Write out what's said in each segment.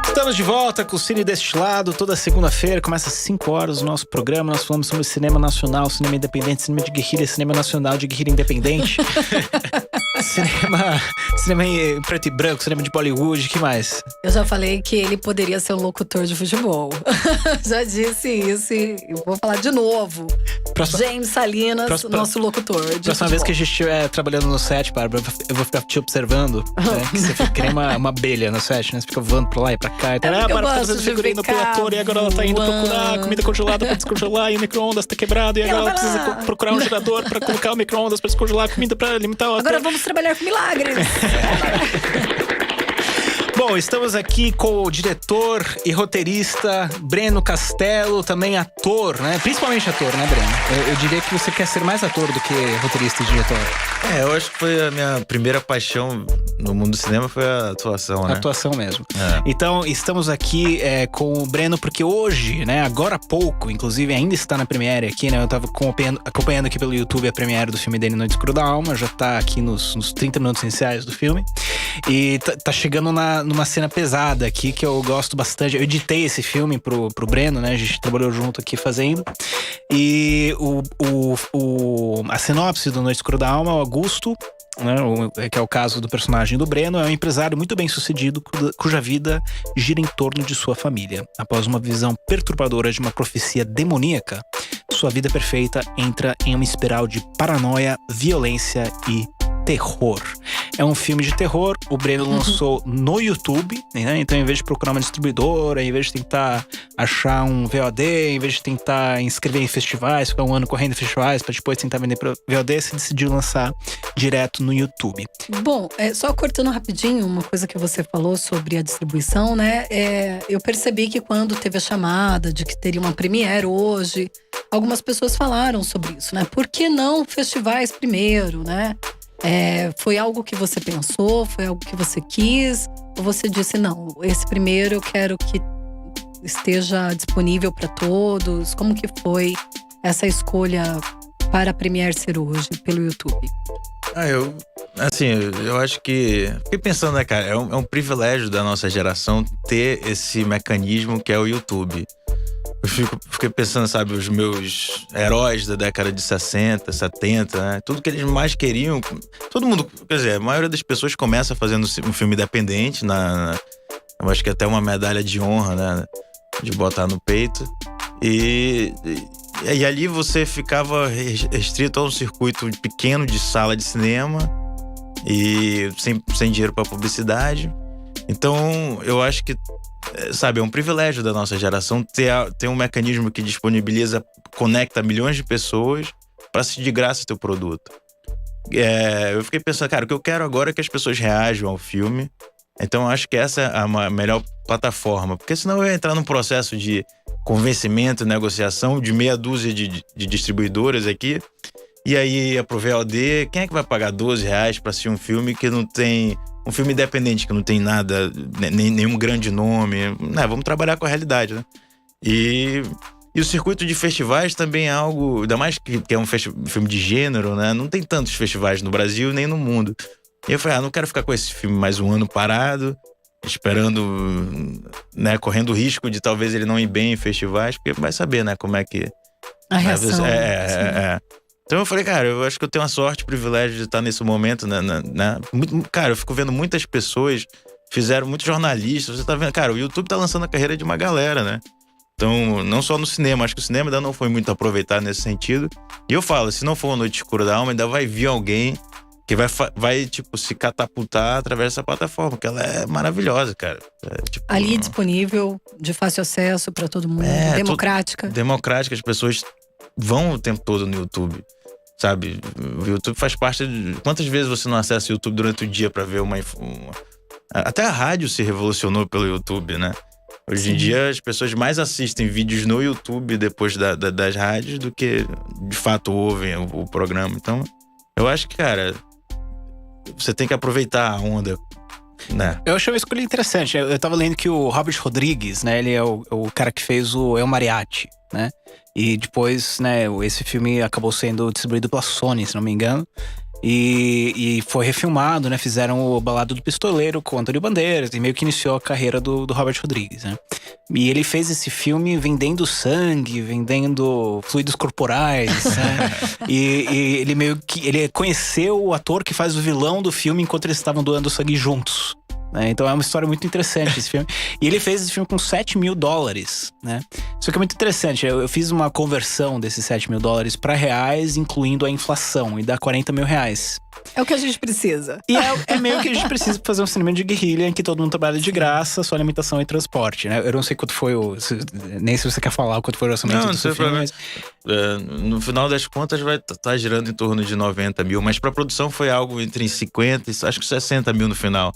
Estamos de volta com o Cine Destilado. Toda segunda-feira, começa às 5 horas o nosso programa. Nós falamos sobre cinema nacional, cinema independente, cinema de guerrilha, cinema nacional de guerrilha independente. cinema em preto e branco, cinema de Bollywood, que mais? Eu já falei que ele poderia ser um locutor de futebol. Já disse isso e vou falar de novo. James Salinas, nosso locutor de Próxima futebol. vez que a gente estiver trabalhando no set, Bárbara, eu vou ficar te observando. Né? Que você fica que nem uma abelha no set, né? Você fica voando pra lá e pra cá. Bárbara tá fazendo figurino pro ator e agora ela tá indo procurar comida congelada pra descongelar e o micro-ondas tá quebrado. E agora ela precisa procurar um gerador pra colocar o micro-ondas pra descongelar a comida pra limitar o ator. Agora vamos trabalhar com milagres. Bom, estamos aqui com o diretor e roteirista Breno Castello, também ator, né? Principalmente ator, né, Breno? Eu diria que você quer ser mais ator do que roteirista e diretor. Eu acho que foi a minha primeira paixão no mundo do cinema, foi a atuação, né? A atuação mesmo. Então, estamos aqui com o Breno, porque hoje, né, agora há pouco, inclusive ainda está na Premiere aqui, né? Eu tava acompanhando aqui pelo YouTube a Premiere do filme dele, Noite Escura da Alma, já tá aqui nos 30 minutos iniciais do filme. E tá chegando numa cena pesada aqui, que eu gosto bastante. Eu editei esse filme pro Breno, né? A gente trabalhou junto aqui fazendo. E a sinopse do Noite Escura da Alma, o Augusto, né, que é o caso do personagem do Breno, é um empresário muito bem sucedido cuja vida gira em torno de sua família. Após uma visão perturbadora de uma profecia demoníaca, sua vida perfeita entra em uma espiral de paranoia, violência e terror. É um filme de terror, o Breno lançou no YouTube, né? Então em vez de procurar uma distribuidora, em vez de tentar achar um VOD, em vez de tentar inscrever em festivais, ficar um ano correndo em festivais pra depois tentar vender pra VOD, você decidiu lançar direto no YouTube. Bom, só cortando rapidinho uma coisa que você falou sobre a distribuição, né? Eu percebi que quando teve a chamada de que teria uma premiere hoje, algumas pessoas falaram sobre isso, né? Por que não festivais primeiro, né? Foi algo que você pensou? Foi algo que você quis? Ou você disse, não, esse primeiro eu quero que esteja disponível para todos? Como que foi essa escolha para a Premiere ser hoje pelo YouTube? Eu acho que… Fiquei pensando, né, cara? É um privilégio da nossa geração ter esse mecanismo que é o YouTube. Eu fiquei pensando, sabe, os meus heróis da década de 60, 70, né? Tudo que eles mais queriam. Todo mundo, quer dizer, a maioria das pessoas começa fazendo um filme independente, eu acho que até uma medalha de honra, né? De botar no peito. E ali você ficava restrito a um circuito pequeno de sala de cinema e sem dinheiro para publicidade. Então, eu acho que, sabe, é um privilégio da nossa geração ter um mecanismo que disponibiliza, conecta milhões de pessoas para assistir de graça o teu produto. Eu fiquei pensando, cara, o que eu quero agora é que as pessoas reajam ao filme. Então eu acho que essa é a melhor plataforma, porque senão eu ia entrar num processo de convencimento, negociação de meia dúzia de distribuidoras aqui, e aí ia pro VOD, quem é que vai pagar R$12 para assistir um filme que não tem… Um filme independente, que não tem nada, nenhum grande nome. Vamos trabalhar com a realidade, né? E o circuito de festivais também é algo… Ainda mais que é um filme de gênero, né? Não tem tantos festivais no Brasil nem no mundo. E eu falei, não quero ficar com esse filme mais um ano parado, esperando, né? Correndo o risco de talvez ele não ir bem em festivais, porque vai saber, né? Como é que… A reação. Então eu falei, cara, eu acho que eu tenho uma sorte, privilégio de estar nesse momento, né? Cara, eu fico vendo muitas pessoas, fizeram muitos jornalistas, você tá vendo, cara, o YouTube tá lançando a carreira de uma galera, né? Então, não só no cinema, acho que o cinema ainda não foi muito aproveitado nesse sentido. E eu falo, se não for uma Noite Escura da Alma, ainda vai vir alguém que vai tipo, se catapultar através dessa plataforma, que ela é maravilhosa, cara. Ali disponível, de fácil acesso para todo mundo, democrática. Democrática, as pessoas vão o tempo todo no YouTube, sabe? O YouTube faz parte de… Quantas vezes você não acessa o YouTube durante o dia pra ver Até a rádio se revolucionou pelo YouTube, né? Hoje em dia as pessoas mais assistem vídeos no YouTube depois das rádios do que de fato ouvem o programa. Então, eu acho que, cara, você tem que aproveitar a onda, né? Eu achei uma escolha interessante. Eu tava lendo que o Robert Rodrigues, né? Ele é o cara que fez o El Mariachi, né? E depois, né, esse filme acabou sendo distribuído pela Sony, se não me engano. E foi refilmado, né? Fizeram o Balada do Pistoleiro com o Antônio Bandeiras. E meio que iniciou a carreira do Robert Rodrigues, né? E ele fez esse filme vendendo sangue, vendendo fluidos corporais, né? E ele meio que… Ele conheceu o ator que faz o vilão do filme enquanto eles estavam doando sangue juntos. Então é uma história muito interessante esse filme. E ele fez esse filme com $7 mil, né? Isso aqui é muito interessante. Eu fiz uma conversão desses $7 mil para reais, incluindo a inflação, e dá R$40 mil. É o que a gente precisa. E é meio que a gente precisa fazer um cinema de guerrilha em que todo mundo trabalha de graça, só alimentação e transporte, né? Eu não sei quanto foi nem se você quer falar quanto foi o orçamento do seu filme, mas… No final das contas vai estar girando em torno de 90 mil, mas pra produção foi algo entre 50 e acho que 60 mil no final.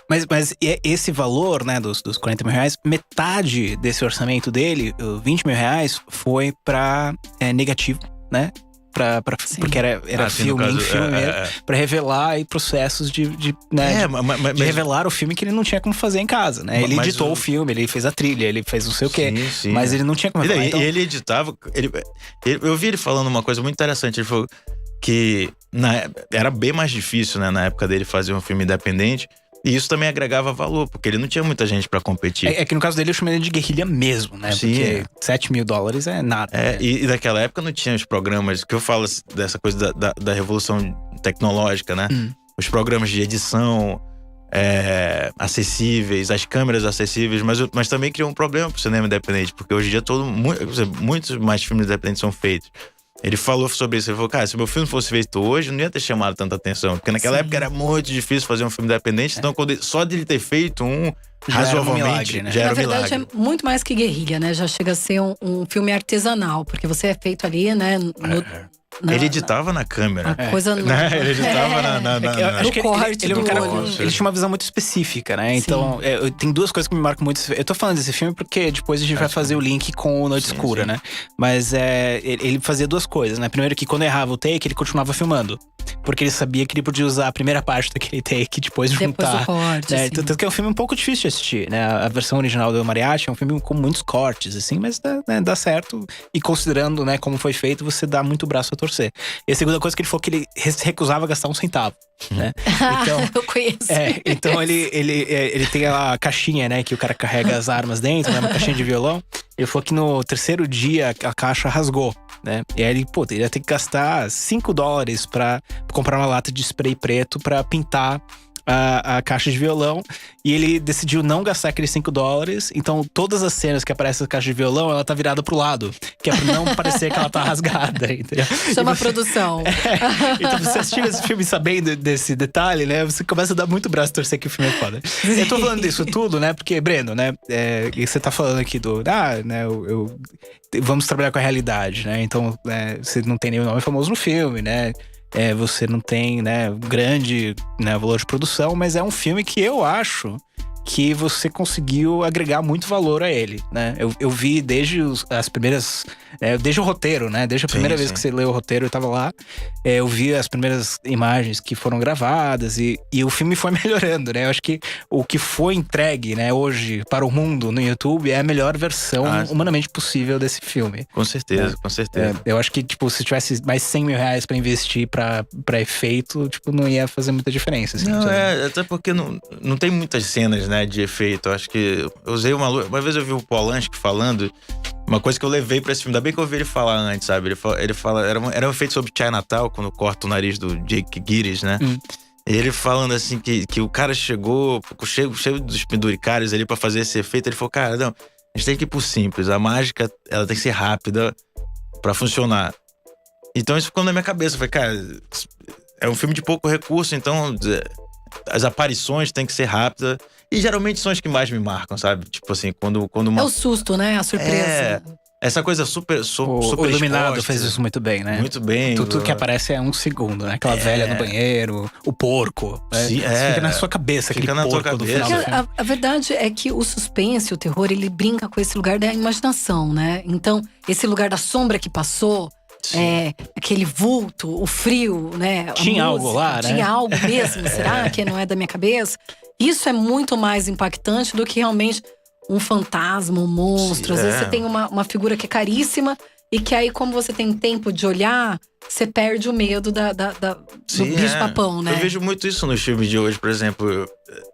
Mas esse valor, né, dos R$40 mil, metade desse orçamento dele, R$20 mil, foi pra negativo, né? Porque era filme mesmo, pra revelar aí processos de revelar o filme que ele não tinha como fazer em casa, né? Ele editou o filme, ele fez a trilha, ele fez não sei o quê, mas ele não tinha como revelar. Então… Ele editava, eu vi ele falando uma coisa muito interessante, ele falou que era bem mais difícil, né, na época dele fazer um filme independente. E isso também agregava valor, porque ele não tinha muita gente pra competir. É que no caso dele eu chamei ele de guerrilha mesmo, né? Sim, porque $7 mil é nada. E daquela época não tinha os programas, que eu falo dessa coisa da revolução tecnológica, né? Os programas de edição acessíveis, as câmeras acessíveis, mas também criou um problema pro cinema independente, porque hoje em dia muitos mais filmes independentes são feitos. Ele falou sobre isso, ele falou, cara, se meu filme fosse feito hoje, não ia ter chamado tanta atenção. Porque naquela época era muito difícil fazer um filme independente, então só de ele ter feito razoavelmente, já era um milagre. Na verdade, é muito mais que guerrilha, né? Já chega a ser um filme artesanal, porque você é feito ali, né? Ele editava na câmera. Coisa Ele editava no corte ele é um cara olho. ele tinha uma visão muito específica, né? Então, tem duas coisas que me marcam muito. Eu tô falando desse filme porque depois a gente vai fazer o link com o Noite Escura, né? Mas ele fazia duas coisas, né? Primeiro que quando errava o take, ele continuava filmando. Porque ele sabia que ele podia usar a primeira parte daquele take depois juntar. Do corte, né? Tanto que é um filme um pouco difícil de assistir, né? A versão original do Mariachi é um filme com muitos cortes, assim, mas dá certo. E considerando, né, como foi feito, você dá muito braço a torcer. E a segunda coisa que ele falou que ele recusava gastar um centavo, né? Então, eu conheço. Então ele tem a caixinha, né, que o cara carrega as armas dentro, né, uma caixinha de violão. Ele falou que no terceiro dia a caixa rasgou, né? E aí ele ia ter que gastar $5 pra comprar uma lata de spray preto pra pintar a caixa de violão. E ele decidiu não gastar aqueles $5. Então todas as cenas que aparece a caixa de violão, ela tá virada pro lado, que é pra não parecer que ela tá rasgada, entendeu? Chama produção. Então você assistindo esse filme sabendo desse detalhe, né? Você começa a dar muito braço a torcer que o filme é foda. Eu tô falando disso tudo, né? Porque, Breno, né? E você tá falando aqui né? Vamos trabalhar com a realidade, né? Então, você não tem nenhum nome famoso no filme, né? Você não tem, né, grande, né, valor de produção, mas é um filme que eu acho que você conseguiu agregar muito valor a ele, né? Eu vi desde as primeiras… desde o roteiro, né? Desde a primeira vez que você leu o roteiro, eu tava lá. Eu vi as primeiras imagens que foram gravadas e o filme foi melhorando, né? Eu acho que o que foi entregue, né, hoje para o mundo no YouTube é a melhor versão humanamente possível desse filme. Com certeza, com certeza. Eu acho que, tipo, se tivesse mais $100 mil pra investir pra efeito, tipo, não ia fazer muita diferença, assim. Não, até porque não tem muitas cenas, né, de efeito. Eu acho que eu usei uma vez eu vi o Polanski falando uma coisa que eu levei pra esse filme, ainda bem que eu ouvi ele falar antes, sabe? Ele fala, era um efeito sobre Chinatown, quando corta o nariz do Jake Gyllenhaal, né? E ele falando assim que o cara chegou cheio dos penduricários ali pra fazer esse efeito. Ele falou, cara, não, a gente tem que ir pro simples. A mágica, ela tem que ser rápida pra funcionar. Então isso ficou na minha cabeça. Eu falei, cara, é um filme de pouco recurso, então as aparições têm que ser rápidas. E geralmente são as que mais me marcam, sabe? Tipo assim, quando uma… É o susto, né? A surpresa. Essa coisa super o Iluminado fez isso muito bem, né? Muito bem. Tudo que aparece é 1 segundo, né? Aquela velha no banheiro, o porco. Sim, fica na sua cabeça, fica aquele na porco tua do cabeça. final do filme. A verdade é que o suspense, o terror, ele brinca com esse lugar da imaginação, né? Então, esse lugar da sombra que passou… aquele vulto, o frio, né? Tinha algo lá, né? Tinha algo mesmo, será que não é da minha cabeça? Isso é muito mais impactante do que realmente um fantasma, um monstro. Às vezes você tem uma figura que é caríssima E que aí, como você tem tempo de olhar, você perde o medo do bicho-papão, né? Eu vejo muito isso nos filmes de hoje, por exemplo.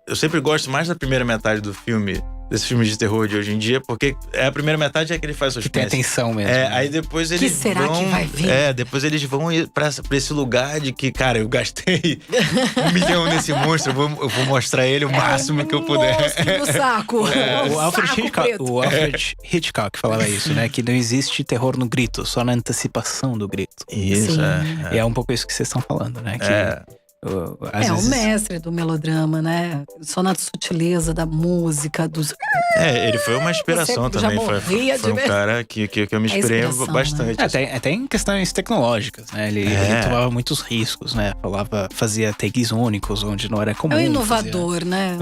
Eu sempre gosto mais da primeira metade do filme, desses filmes de terror de hoje em dia, porque a primeira metade é que ele faz suspense. Que tem atenção mesmo. Aí depois eles que será que vai vir? Depois eles vão pra esse lugar de que, cara, eu gastei 1 milhão nesse monstro, eu vou mostrar ele o máximo que eu puder. Monstro do saco. O Alfred Hitchcock falava isso, né? Que não existe terror no grito, só na antecipação do grito. Isso, E é um pouco isso que vocês estão falando, né? Que às vezes... o mestre do melodrama, né? Só na sutileza da música, dos… Ele foi uma inspiração também. Foi um cara que eu me inspirei bastante. Né? Até em questões tecnológicas, né? Ele tomava muitos riscos, né? Fazia takes únicos, onde não era comum. É um inovador, né?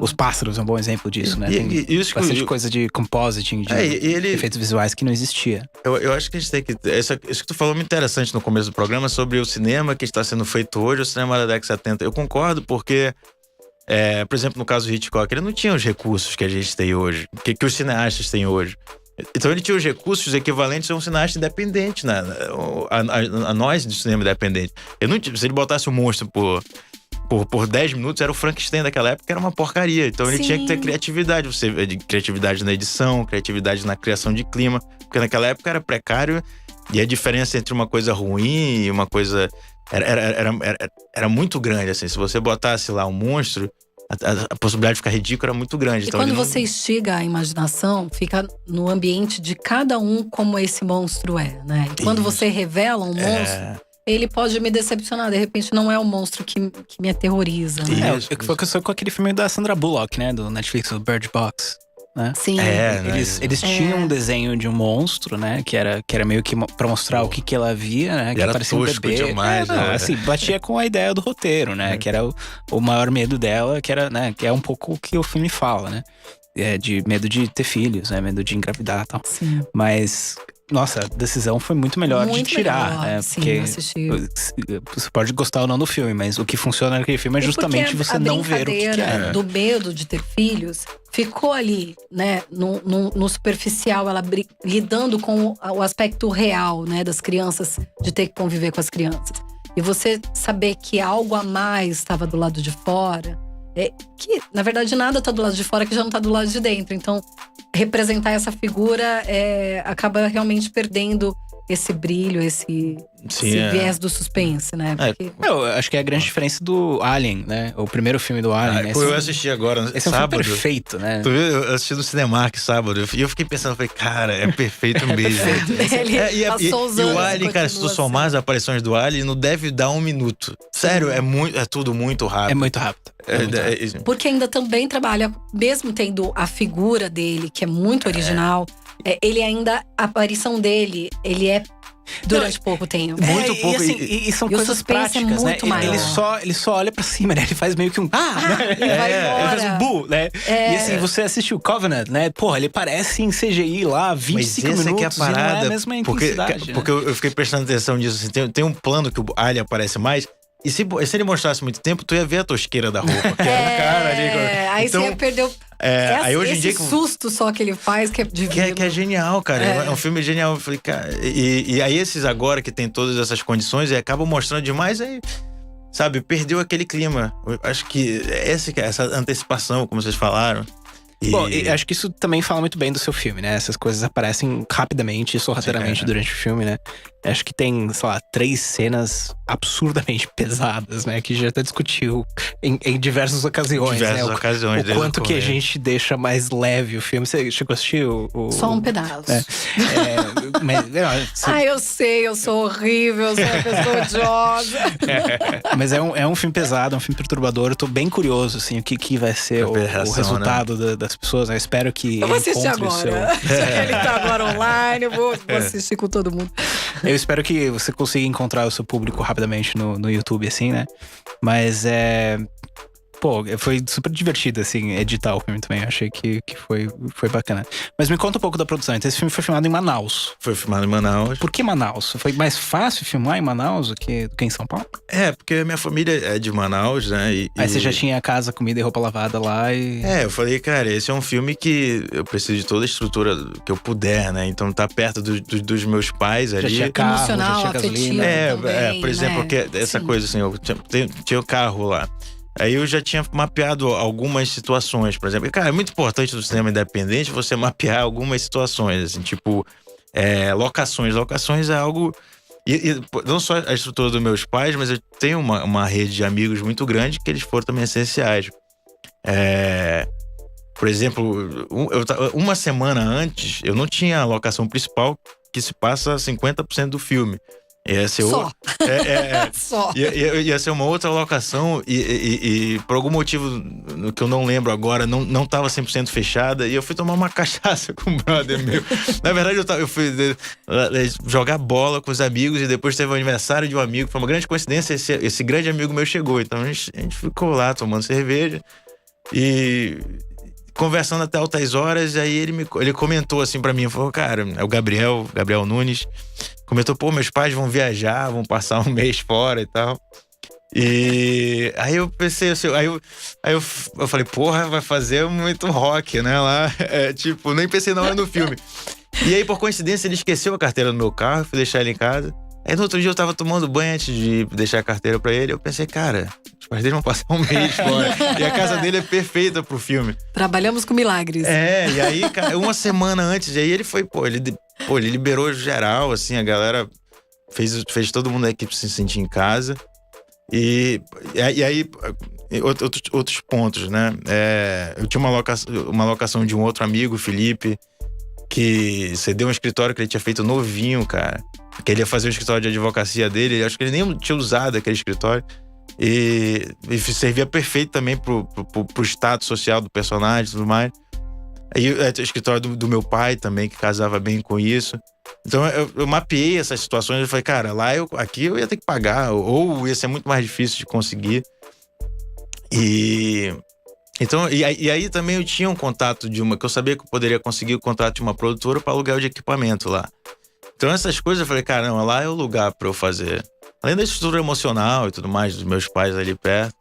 Os Pássaros é um bom exemplo disso, né? Tem bastante coisa de compositing, de efeitos visuais que não existia. Eu acho que a gente tem que… Isso que tu falou muito interessante no começo do programa, sobre o cinema que está sendo feito hoje, o cinema da década de 70. Eu concordo, porque… por exemplo, no caso do Hitchcock, ele não tinha os recursos que a gente tem hoje, que os cineastas têm hoje. Então ele tinha os recursos equivalentes a um cineasta independente, né? A nós do cinema independente. Se ele botasse um monstro por 10 minutos, era o Frankenstein daquela época, que era uma porcaria. Então ele tinha que ter criatividade. Criatividade na edição, criatividade na criação de clima. Porque naquela época era precário, e a diferença entre uma coisa ruim e uma coisa… Era muito grande, assim. Se você botasse lá um monstro, a possibilidade de ficar ridículo era muito grande. E então, quando você instiga a imaginação, fica no ambiente de cada um como esse monstro é, né? E quando você revela um monstro, ele pode me decepcionar. De repente, não é o monstro que me aterroriza, né? Foi o que aconteceu com aquele filme da Sandra Bullock, né? Do Netflix, o Bird Box. Né? Sim. Eles tinham um desenho de um monstro, né? Que era meio que pra mostrar o que ela via, né? Que era parecia um tosco bebê. demais, né? Assim, batia com a ideia do roteiro, né? Que era o maior medo dela, que era, né? Que é um pouco o que o filme fala, né? De medo de ter filhos, né? Medo de engravidar e tal. Sim. Mas… Nossa, a decisão foi muito melhor de tirar, melhor, né? Sim, porque você pode gostar ou não do filme, mas o que funciona naquele filme é justamente você não ver o que é. Do medo de ter filhos ficou ali, né? No superficial, ela lidando com o aspecto real, né? Das crianças, de ter que conviver com as crianças. E você saber que algo a mais estava do lado de fora… que, na verdade, nada tá do lado de fora que já não tá do lado de dentro. Então, representar essa figura acaba realmente perdendo esse brilho, esse viés do suspense, né? Porque… Eu acho que é a grande diferença do Alien, né? O primeiro filme do Alien, né? Eu assisti agora, esse sábado. É um filme perfeito, né? Tu viu? Eu assisti no Cinemark sábado. E eu fiquei pensando, falei, cara, é perfeito mesmo. E o Alien, cara, se tu somar as aparições do Alien, não deve dar 1 minuto. Sério, é tudo muito rápido. É muito rápido. Porque ainda também trabalha, mesmo tendo a figura dele, que é muito original, ele ainda, a aparição dele, ele é durante pouco tempo. Muito pouco. Assim, e são coisas práticas, né? Ele só olha pra cima, né? Ele faz meio que um… ele vai embora. Ele faz um bu, né? E assim, você assiste o Covenant, né? Porra, ele parece em CGI lá, 25 minutos, que é a parada, e não é a mesma intensidade. Porque eu fiquei prestando atenção nisso. Assim, tem um plano que o Alien aparece mais… E se ele mostrasse muito tempo, tu ia ver a tosqueira da roupa. Que era o cara ali. Aí então, você ia perder aí hoje em dia, susto só que ele faz, que é divino. Que é genial, cara. É um filme genial. Eu falei, cara… E aí esses agora que tem todas essas condições, acabam mostrando demais, aí… Sabe, perdeu aquele clima. Eu acho que essa antecipação, como vocês falaram… Bom, e acho que isso também fala muito bem do seu filme, né? Essas coisas aparecem rapidamente e sorrateiramente durante o filme, né? Acho que tem, sei lá, 3 cenas absurdamente pesadas, né? Que já até discutiu em diversas ocasiões, né? O quanto que a gente deixa mais leve o filme. Você chegou a assistir o… Só um pedaço. Eu sei, eu sou horrível, eu sou uma pessoa odiosa. Mas é um filme pesado, é um filme perturbador. Eu tô bem curioso, assim, o que vai ser o resultado, né? Das pessoas. Eu espero que… Eu vou assistir agora. Ele tá agora online, eu vou assistir com todo mundo. Eu espero que você consiga encontrar o seu público rapidamente no YouTube, assim, né? Mas pô, foi super divertido, assim, editar o filme também. Achei que foi bacana. Mas me conta um pouco da produção. Então, esse filme foi filmado em Manaus. Foi filmado em Manaus. Por que Manaus? Foi mais fácil filmar em Manaus do que em São Paulo? Porque a minha família é de Manaus, né? Aí você já tinha casa, comida e roupa lavada lá e… Eu falei, cara, esse é um filme que eu preciso de toda a estrutura que eu puder, né? Então tá perto dos meus pais ali. Já tinha carro, emocional, já tinha gasolina. também, por exemplo, né? porque essa coisa assim, eu tinha o carro lá. Aí eu já tinha mapeado algumas situações, por exemplo. E, cara, é muito importante no cinema independente você mapear algumas situações, assim, tipo, locações. Locações é algo… E não só a estrutura dos meus pais, mas eu tenho uma rede de amigos muito grande que eles foram também essenciais. Por exemplo, uma semana antes, eu não tinha a locação principal, que se passa 50% do filme. Ia ser Só. Só. Ia ser uma outra locação e por algum motivo que eu não lembro agora, não tava 100% fechada, e eu fui tomar uma cachaça com um brother meu. Na verdade, eu fui jogar bola com os amigos, e depois teve o aniversário de um amigo. Foi uma grande coincidência, esse grande amigo meu chegou. Então a gente ficou lá tomando cerveja e conversando até altas horas. E aí ele comentou assim pra mim, falou, cara, é o Gabriel Nunes, comentou, pô, meus pais vão viajar, vão passar um mês fora e tal. E aí eu pensei assim, aí eu falei, porra, vai fazer muito rock, né, lá. Tipo, nem pensei na hora no filme. E aí, por coincidência, ele esqueceu a carteira no meu carro, fui deixar ele em casa. Aí no outro dia eu tava tomando banho antes de deixar a carteira pra ele. Eu pensei, cara, os pais dele vão passar um mês fora. E a casa dele é perfeita pro filme. Trabalhamos com milagres. E aí, cara, uma semana antes, aí ele foi, ele liberou geral, assim, a galera fez todo mundo da equipe se sentir em casa. E aí, outros pontos, né? Eu tinha uma locação de um outro amigo, Felipe, que cedeu um escritório que ele tinha feito novinho, cara. Que ele ia fazer o escritório de advocacia dele. Acho que ele nem tinha usado aquele escritório. E servia perfeito também pro status social do personagem e tudo mais. Aí o escritório do meu pai também, que casava bem com isso. Então eu mapeei essas situações e falei, cara, aqui eu ia ter que pagar, ou ia ser muito mais difícil de conseguir. E aí também eu tinha um contato que eu sabia que eu poderia conseguir o contato de uma produtora para aluguel de equipamento lá. Então essas coisas eu falei, caramba, lá é o lugar para eu fazer. Além da estrutura emocional e tudo mais, dos meus pais ali perto.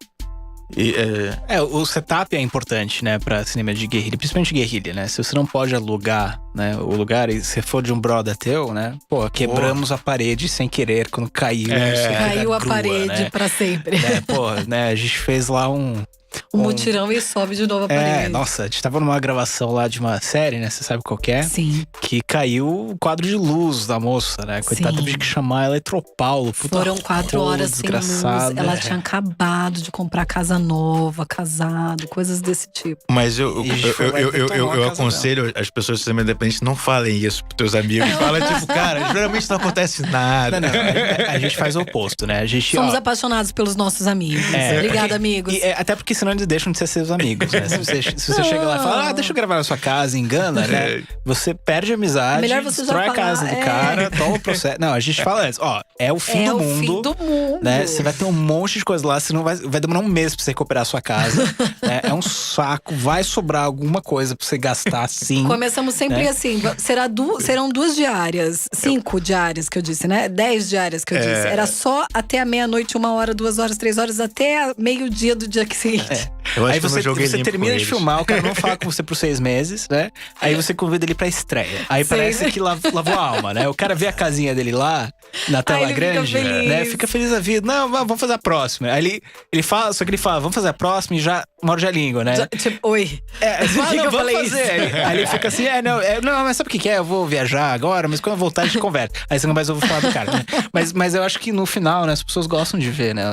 O setup é importante, né, pra cinema de guerrilha, principalmente guerrilha, né? Se você não pode alugar, né, o lugar, e se for de um brother teu, né? Pô, quebramos a parede sem querer quando caiu. Caiu a grua, parede, né? Pra sempre. A gente fez lá um mutirão e sobe de novo a parede. Nossa, a gente tava numa gravação lá de uma série, né? Você sabe qual que é? Sim. Que caiu o quadro de luz da moça, né? Coitada, teve que chamar a Eletropaulo. Foram 4 horas sem luz. Ela tinha acabado de comprar casa nova, casado, coisas desse tipo. Mas eu aconselho as pessoas do cinema independente, não falem isso pros teus amigos. Fala tipo, cara, geralmente não acontece nada. Não, a gente faz o oposto, né? Somos apaixonados pelos nossos amigos. Obrigada, amigos. Até porque senão eles deixam de ser seus amigos, né? Se você chega lá e fala, deixa eu gravar na sua casa, engana, né? Você perde a amizade, melhor você destrói já a casa do cara, toma o processo. Não, a gente fala antes, é o fim do mundo. Fim do mundo. Né? Você vai ter um monte de coisa lá, você não vai demorar um mês pra você recuperar a sua casa. Né? É um saco, vai sobrar alguma coisa pra você gastar, sim. Começamos sempre, né? Assim, serão 2 diárias, 5 diárias que eu disse, né? 10 diárias que eu disse. Era só até a meia-noite, 1 hora, 2 horas, 3 horas, até meio-dia do dia seguinte. Aí você termina de filmar, o cara não fala com você por 6 meses, né? Aí você convida ele pra estreia. Aí parece que lavou a alma, né? O cara vê a casinha dele lá, na tela grande, né? Fica feliz da vida. Não, vamos fazer a próxima. Aí ele fala, só que ele fala, vamos fazer a próxima e já morde a língua, né? Tipo, oi. Não, vamos fazer. Aí ele fica assim, não, mas sabe o que é? Eu vou viajar agora, mas quando eu voltar a gente conversa. Aí você não mais ouve falar do cara, né? Mas eu acho que no final, né, as pessoas gostam de ver, né?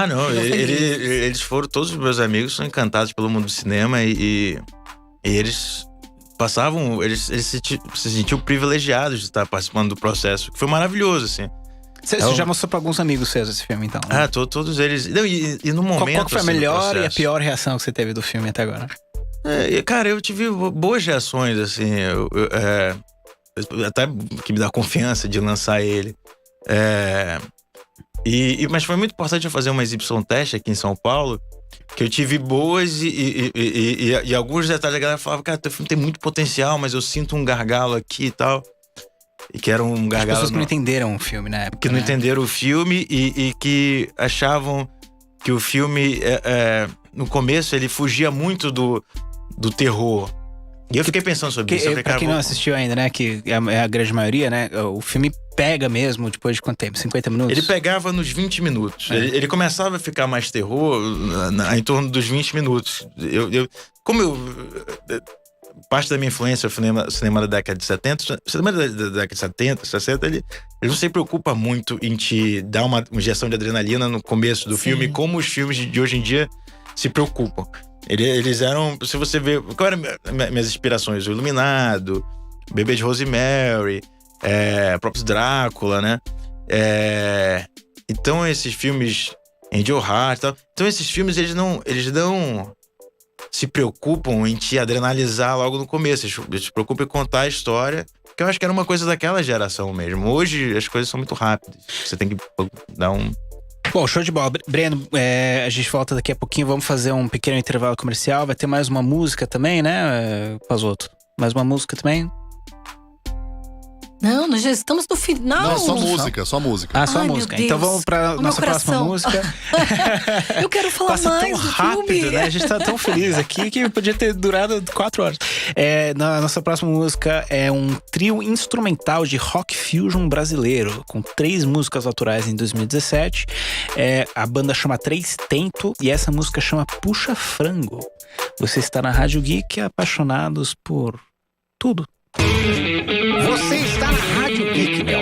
Não, eles foram, todos os meus amigos são encantados pelo mundo do cinema e eles passavam, eles se sentiam privilegiados de estar participando do processo, que foi maravilhoso, assim. Você já mostrou pra alguns amigos seus esse filme, então? Né? Todos eles. Não, e no momento. Qual foi a melhor e a pior reação que você teve do filme até agora? Cara, eu tive boas reações, assim. Até que me dá confiança de lançar ele. Mas foi muito importante eu fazer uma exibição teste aqui em São Paulo. que eu tive boas e alguns detalhes a galera falava, cara, teu filme tem muito potencial, mas eu sinto um gargalo aqui e tal. E que era um gargalo. As pessoas que não entenderam o filme na época. Que não entenderam o filme e que achavam que o filme, no começo, ele fugia muito do terror. E eu fiquei pensando sobre isso. Pra quem não assistiu ainda, né? Que é a grande maioria, né? O filme pega mesmo depois de quanto tempo? 50 minutos? Ele pegava nos 20 minutos. Ele começava a ficar mais terror em torno dos 20 minutos. Parte da minha influência é o cinema da década de 70. O cinema da década de 70, 60, ele não se preocupa muito em te dar uma injeção de adrenalina no começo do filme, como os filmes de hoje em dia se preocupam. Eles eram, se você ver, qual eram minhas inspirações? O Iluminado, Bebê de Rosemary, próprios Drácula, né? Então esses filmes, Angel Heart e tal, então esses filmes eles não se preocupam em te adrenalizar logo no começo, eles se preocupam em contar a história, que eu acho que era uma coisa daquela geração mesmo. Hoje as coisas são muito rápidas, você tem que dar um... Bom, show de bola. Breno, a gente volta daqui a pouquinho, vamos fazer um pequeno intervalo comercial, vai ter mais uma música também, né, Pazotto? Mais uma música também? Não, nós já estamos no final. Não, só música. Ah, só música. Então vamos pra nossa próxima música. Eu quero falar Passa mais tão do rápido, filme. né? A gente tá tão feliz aqui que podia ter durado 4 horas. Na nossa próxima música é um trio instrumental de rock fusion brasileiro, com 3 músicas autorais em 2017. A banda chama Três Tento e essa música chama Puxa Frango. Você está na Rádio Geek, apaixonados por tudo. Você está na Rádio Geek, meu.